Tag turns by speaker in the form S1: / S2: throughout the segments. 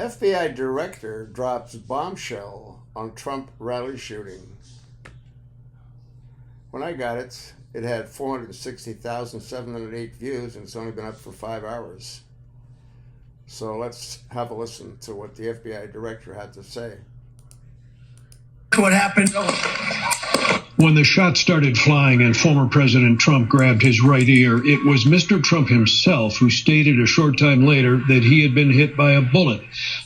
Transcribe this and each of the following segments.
S1: FBI Director drops bombshell on Trump rally shooting. When I got it, it had 460,708 views, and it's only been up for 5 hours. So let's have a listen to what the FBI Director had to say.
S2: What happened?
S3: When the shots started flying and former President Trump grabbed his right ear, it was Mr. Trump himself who stated a short time later that he had been hit by a bullet.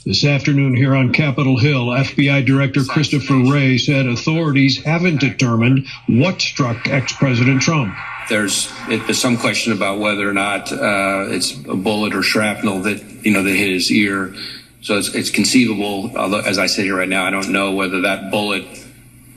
S3: This afternoon here on Capitol Hill, FBI Director Christopher Wray said authorities haven't determined what struck ex-President Trump.
S4: There's some question about whether or not it's a bullet or shrapnel that hit his ear. So it's conceivable, although as I sit here right now, I don't know whether that bullet,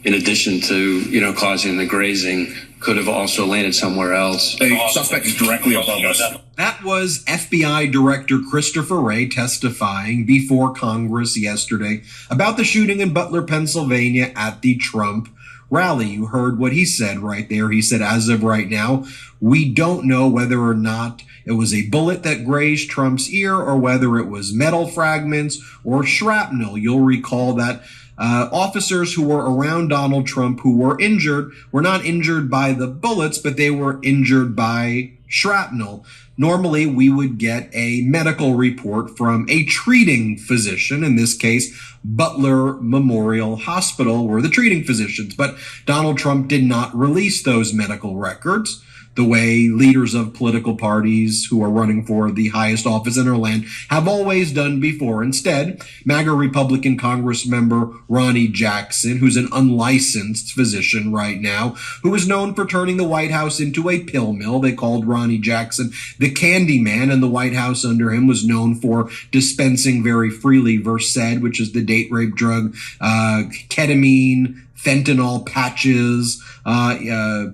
S4: in addition to, causing the grazing, could have also landed somewhere else.
S2: The suspect is directly above us.
S5: That was FBI Director Christopher Wray testifying before Congress yesterday about the shooting in Butler, Pennsylvania at the Trump rally. You heard what he said right there. He said, as of right now, we don't know whether or not it was a bullet that grazed Trump's ear or whether it was metal fragments or shrapnel. You'll recall that officers who were around Donald Trump who were injured were not injured by the bullets, but they were injured by shrapnel. Normally, we would get a medical report from a treating physician, in this case, Butler Memorial Hospital were the treating physicians. But Donald Trump did not release those medical records the way leaders of political parties who are running for the highest office in our land have always done before. Instead, MAGA Republican Congress member Ronnie Jackson, who's an unlicensed physician right now, who is known for turning the White House into a pill mill. They called Ronnie Jackson the Candy Man, and the White House under him was known for dispensing very freely Versed, which is the date rape drug, ketamine, fentanyl patches,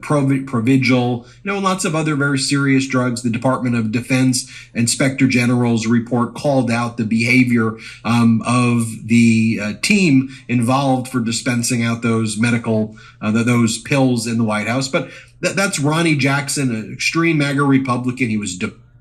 S5: Provigil, and lots of other very serious drugs. The Department of Defense Inspector General's report called out the behavior of the team involved for dispensing out those those pills in the White House. But that's Ronnie Jackson, an extreme MAGA Republican. He was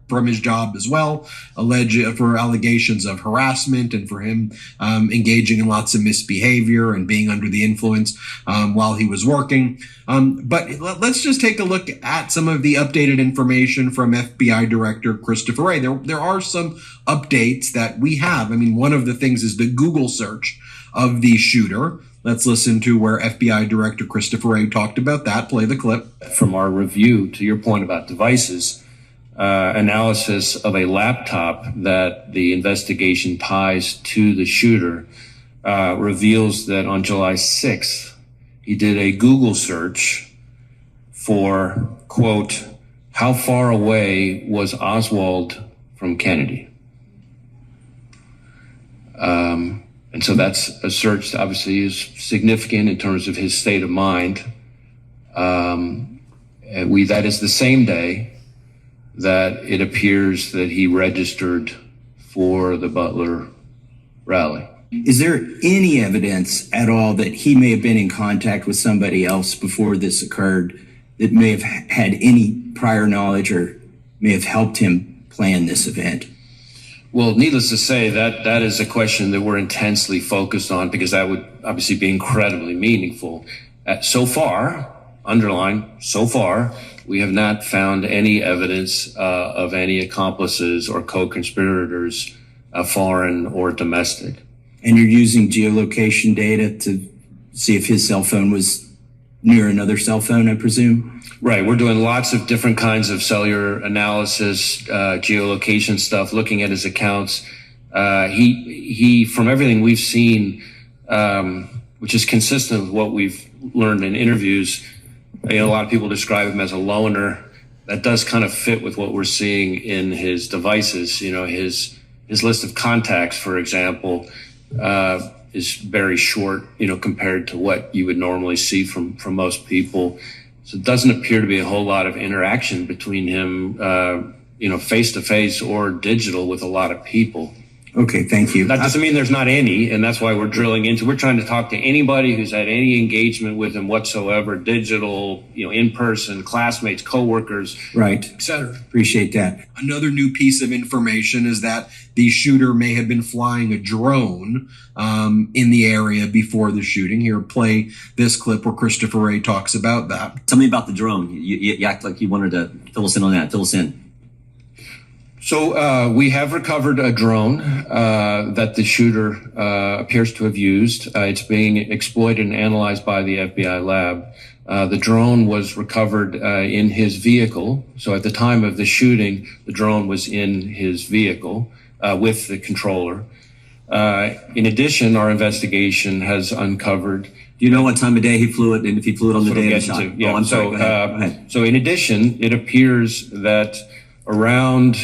S5: from his job as well, alleged for allegations of harassment and for him engaging in lots of misbehavior and being under the influence while he was working. But let's just take a look at some of the updated information from FBI Director Christopher Wray. There are some updates that we have. I mean, one of the things is the Google search of the shooter. Let's listen to where FBI Director Christopher Wray talked about that. Play the clip.
S4: From our review, to your point about devices, analysis of a laptop that the investigation ties to the shooter reveals that on July 6th, he did a Google search for, quote, how far away was Oswald from Kennedy? And so that's a search that obviously is significant in terms of his state of mind. That is the same day that it appears that he registered for the Butler rally.
S6: Is there any evidence at all that he may have been in contact with somebody else before this occurred that may have had any prior knowledge or may have helped him plan this event?
S4: Well, needless to say, that is a question that we're intensely focused on because that would obviously be incredibly meaningful. So far, underline, so far, we have not found any evidence of any accomplices or co-conspirators, foreign or domestic.
S6: And you're using geolocation data to see if his cell phone was near another cell phone, I presume?
S4: Right. We're doing lots of different kinds of cellular analysis, geolocation stuff, looking at his accounts. He, from everything we've seen, which is consistent with what we've learned in interviews, a lot of people describe him as a loner. That does kind of fit with what we're seeing in his devices. His list of contacts, for example, is very short, compared to what you would normally see from most people. So it doesn't appear to be a whole lot of interaction between him, face to face or digital with a lot of people.
S6: Okay, thank you.
S4: That doesn't mean there's not any, and that's why we're drilling into. We're trying to talk to anybody who's had any engagement with him whatsoever, digital, in person, classmates, coworkers,
S6: Right.
S4: etc.
S6: Appreciate that.
S5: Another new piece of information is that the shooter may have been flying a drone in the area before the shooting. Here, play this clip where Christopher Wray talks about that.
S7: Tell me about the drone. You act like you wanted to fill us in on that. Fill us in.
S4: So we have recovered a drone that the shooter appears to have used. It's being exploited and analyzed by the FBI lab. The drone was recovered in his vehicle. So at the time of the shooting, the drone was in his vehicle with the controller. In addition, our investigation has uncovered.
S7: Do you know what time of day he flew it, and if he flew it on the day of the shot?
S4: Yeah.
S7: Oh, I'm sorry. Go ahead.
S4: So in addition, it appears that around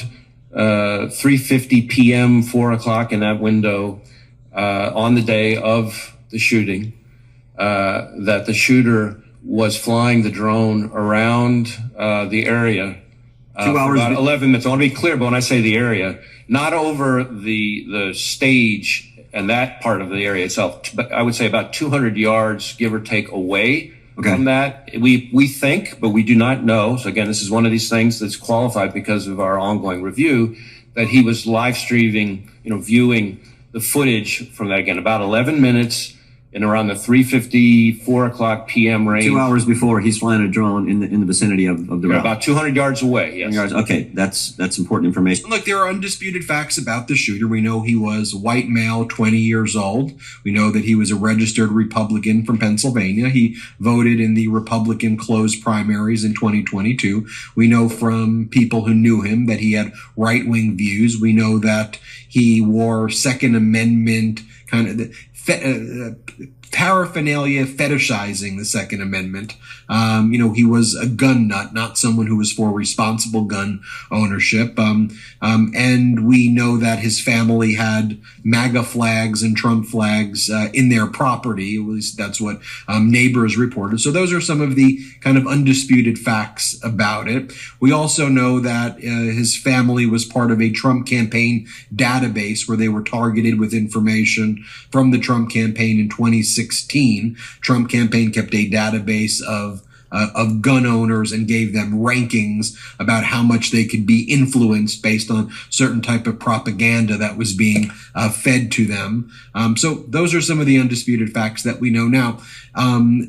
S4: 3:50 p.m., 4 o'clock in that window on the day of the shooting, that the shooter was flying the drone around the area.
S7: 2 hours.
S4: About 11 minutes. I want to be clear, but when I say the area, not over the stage and that part of the area itself, but I would say about 200 yards, give or take, away from that. We think, but we do not know. So again, this is one of these things that's qualified because of our ongoing review, that he was live streaming, viewing the footage from that, again, about 11 minutes and around the 3:50, 4 o'clock p.m. range.
S7: 2 hours before, he's flying a drone in the vicinity of the route.
S4: About 200 yards away, yes.
S7: Okay, that's important information.
S5: Look, there are undisputed facts about the shooter. We know he was a white male, 20 years old. We know that he was a registered Republican from Pennsylvania. He voted in the Republican closed primaries in 2022. We know from people who knew him that he had right-wing views. We know that he wore Second Amendment kind of paraphernalia fetishizing the Second Amendment. He was a gun nut, not someone who was for responsible gun ownership. And we know that his family had MAGA flags and Trump flags in their property. At least that's what neighbors reported. So those are some of the kind of undisputed facts about it. We also know that his family was part of a Trump campaign database where they were targeted with information from the Trump campaign in 2016. Trump campaign kept a database of gun owners and gave them rankings about how much they could be influenced based on certain type of propaganda that was being fed to them. So those are some of the undisputed facts that we know now.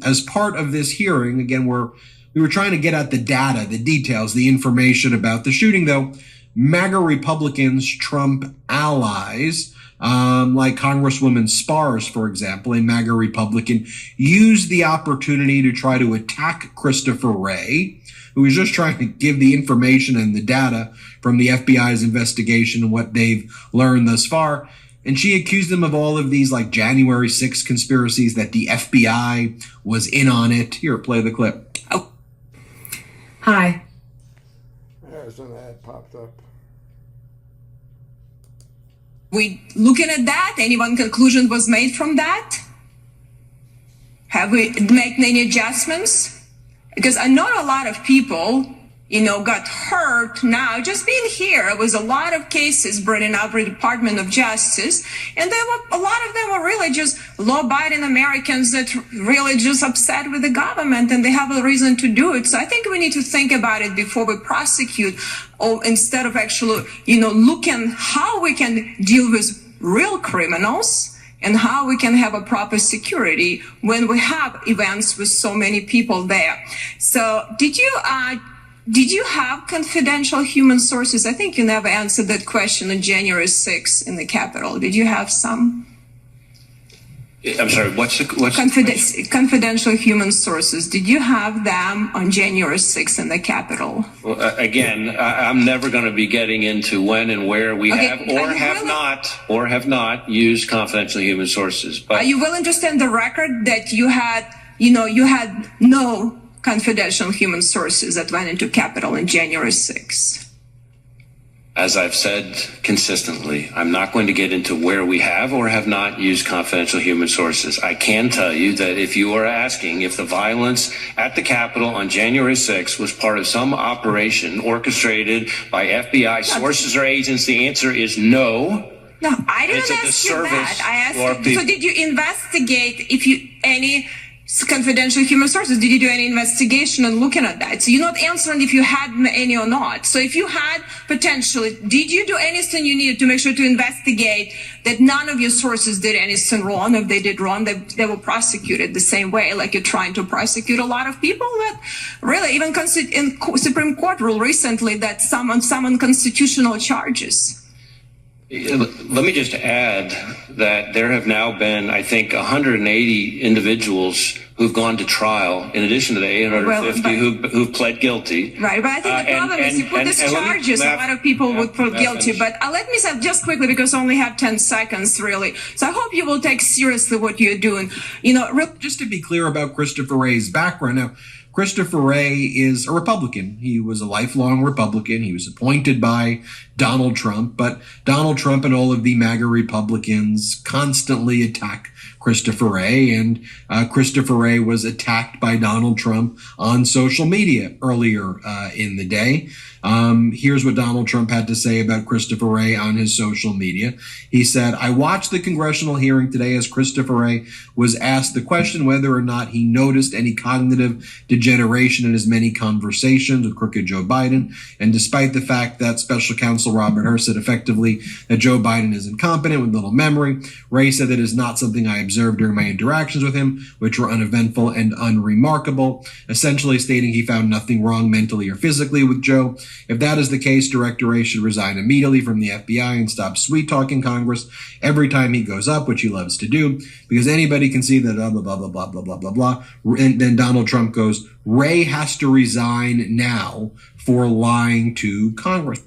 S5: As part of this hearing, again, we were trying to get at the data, the details, the information about the shooting, though. MAGA Republicans, Trump allies, like Congresswoman Spars, for example, a MAGA Republican, used the opportunity to try to attack Christopher Wray, who was just trying to give the information and the data from the FBI's investigation and what they've learned thus far. And she accused them of all of these like January 6th conspiracies, that the FBI was in on it. Here, play the clip.
S8: Oh. Hi.
S1: There's an ad popped up.
S8: We looking at that? Anyone conclusion was made from that? Have we made any adjustments? Because I know a lot of people, got hurt now. Just being here, it was a lot of cases bringing up the Department of Justice, and a lot of them were really just law-abiding Americans that really just upset with the government, and they have a reason to do it. So I think we need to think about it before we prosecute, or instead of actually, looking how we can deal with real criminals and how we can have a proper security when we have events with so many people there. So did you have confidential human sources? I think you never answered that question on January 6th in the Capitol. Did you have some?
S4: I'm sorry, what's
S8: confidential human sources? Did you have them on January 6th in the Capitol?
S4: Well, again, I'm never going to be getting into when and where we have or have not used confidential human sources. But
S8: are you willing to stand the record that you had no confidential human sources that went into Capitol on January 6th?
S4: As I've said consistently, I'm not going to get into where we have or have not used confidential human sources. I can tell you that if you are asking if the violence at the Capitol on January 6th was part of some operation orchestrated by FBI sources or agents, the answer is no.
S8: No, I didn't
S4: It's a
S8: ask you
S4: disservice
S8: that. I
S4: to our
S8: asked you, so
S4: people.
S8: did you investigate any confidential human sources? Did you do any investigation and looking at that? So you're not answering if you had any or not. So if you had potentially, did you do anything you needed to make sure to investigate that none of your sources did anything wrong? If they did wrong, they were prosecuted the same way, like you're trying to prosecute a lot of people that really, even in Supreme Court ruled recently that some unconstitutional charges.
S4: Let me just add that there have now been, I think, 180 individuals who've gone to trial, in addition to the 850 who've pled guilty.
S8: Right, but I think the problem is you put these charges, a lot of people would put guilty. But let me say just quickly, because I only have 10 seconds, really. So I hope you will take seriously what you're doing.
S5: Just to be clear about Christopher Wray's background. Now, Christopher Wray is a Republican. He was a lifelong Republican. He was appointed by Donald Trump, but Donald Trump and all of the MAGA Republicans constantly attack Christopher Wray, and Christopher Wray was attacked by Donald Trump on social media earlier in the day. Here's what Donald Trump had to say about Christopher Wray on his social media. He said, "I watched the congressional hearing today as Christopher Wray was asked the question whether or not he noticed any cognitive degeneration in his many conversations with crooked Joe Biden. And despite the fact that Special Counsel Robert Hur said effectively that Joe Biden is incompetent with little memory, Wray said that is not something I observed during my interactions with him, which were uneventful and unremarkable, essentially stating he found nothing wrong mentally or physically with Joe. If that is the case, Director Wray should resign immediately from the FBI and stop sweet-talking Congress every time he goes up, which he loves to do, because anybody can see that blah, blah, blah, blah, blah, blah, blah, blah. And then Donald Trump goes, Wray has to resign now for lying to Congress."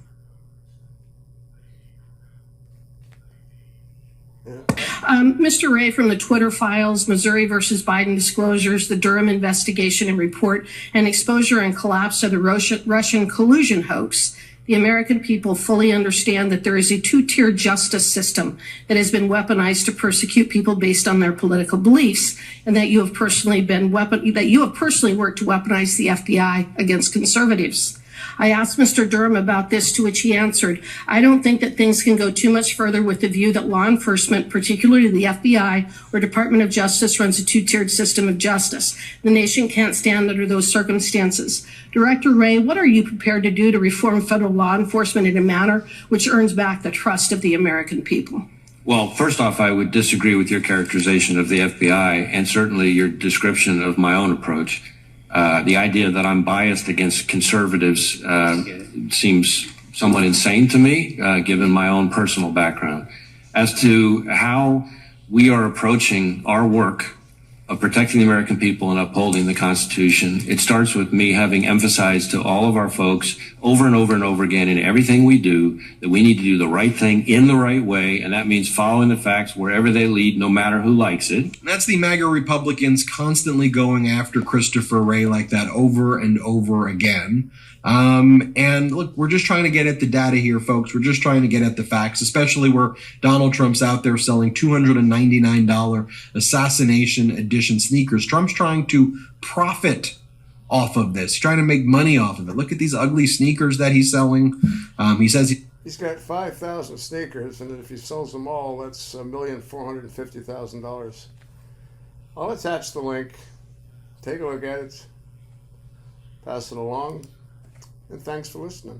S9: Mr. Wray, from the Twitter files, Missouri versus Biden disclosures, the Durham investigation and report, and exposure and collapse of the Russian collusion hoax, the American people fully understand that there is a two-tiered justice system that has been weaponized to persecute people based on their political beliefs, and that you have personally worked to weaponize the FBI against conservatives. I asked Mr. Durham about this, to which he answered, "I don't think that things can go too much further with the view that law enforcement, particularly the FBI or Department of Justice, runs a two-tiered system of justice. The nation can't stand under those circumstances." Director Wray, what are you prepared to do to reform federal law enforcement in a manner which earns back the trust of the American people?
S4: Well, first off, I would disagree with your characterization of the FBI and certainly your description of my own approach. The idea that I'm biased against conservatives seems somewhat insane to me, given my own personal background. As to how we are approaching our work of protecting the American people and upholding the Constitution, it starts with me having emphasized to all of our folks over and over and over again in everything we do that we need to do the right thing in the right way, and that means following the facts wherever they lead, no matter who likes it.
S5: That's the MAGA Republicans constantly going after Christopher Wray like that over and over again. And look, we're just trying to get at the data here, folks. We're just trying to get at the facts, especially where Donald Trump's out there selling $299 assassination edition sneakers. Trump's trying to profit off of this, trying to make money off of it. Look at these ugly sneakers that he's selling. He says
S1: he's got 5,000 sneakers, and if he sells them all, that's $1,450,000. I'll attach the link. Take a look at it. Pass it along. And thanks for listening.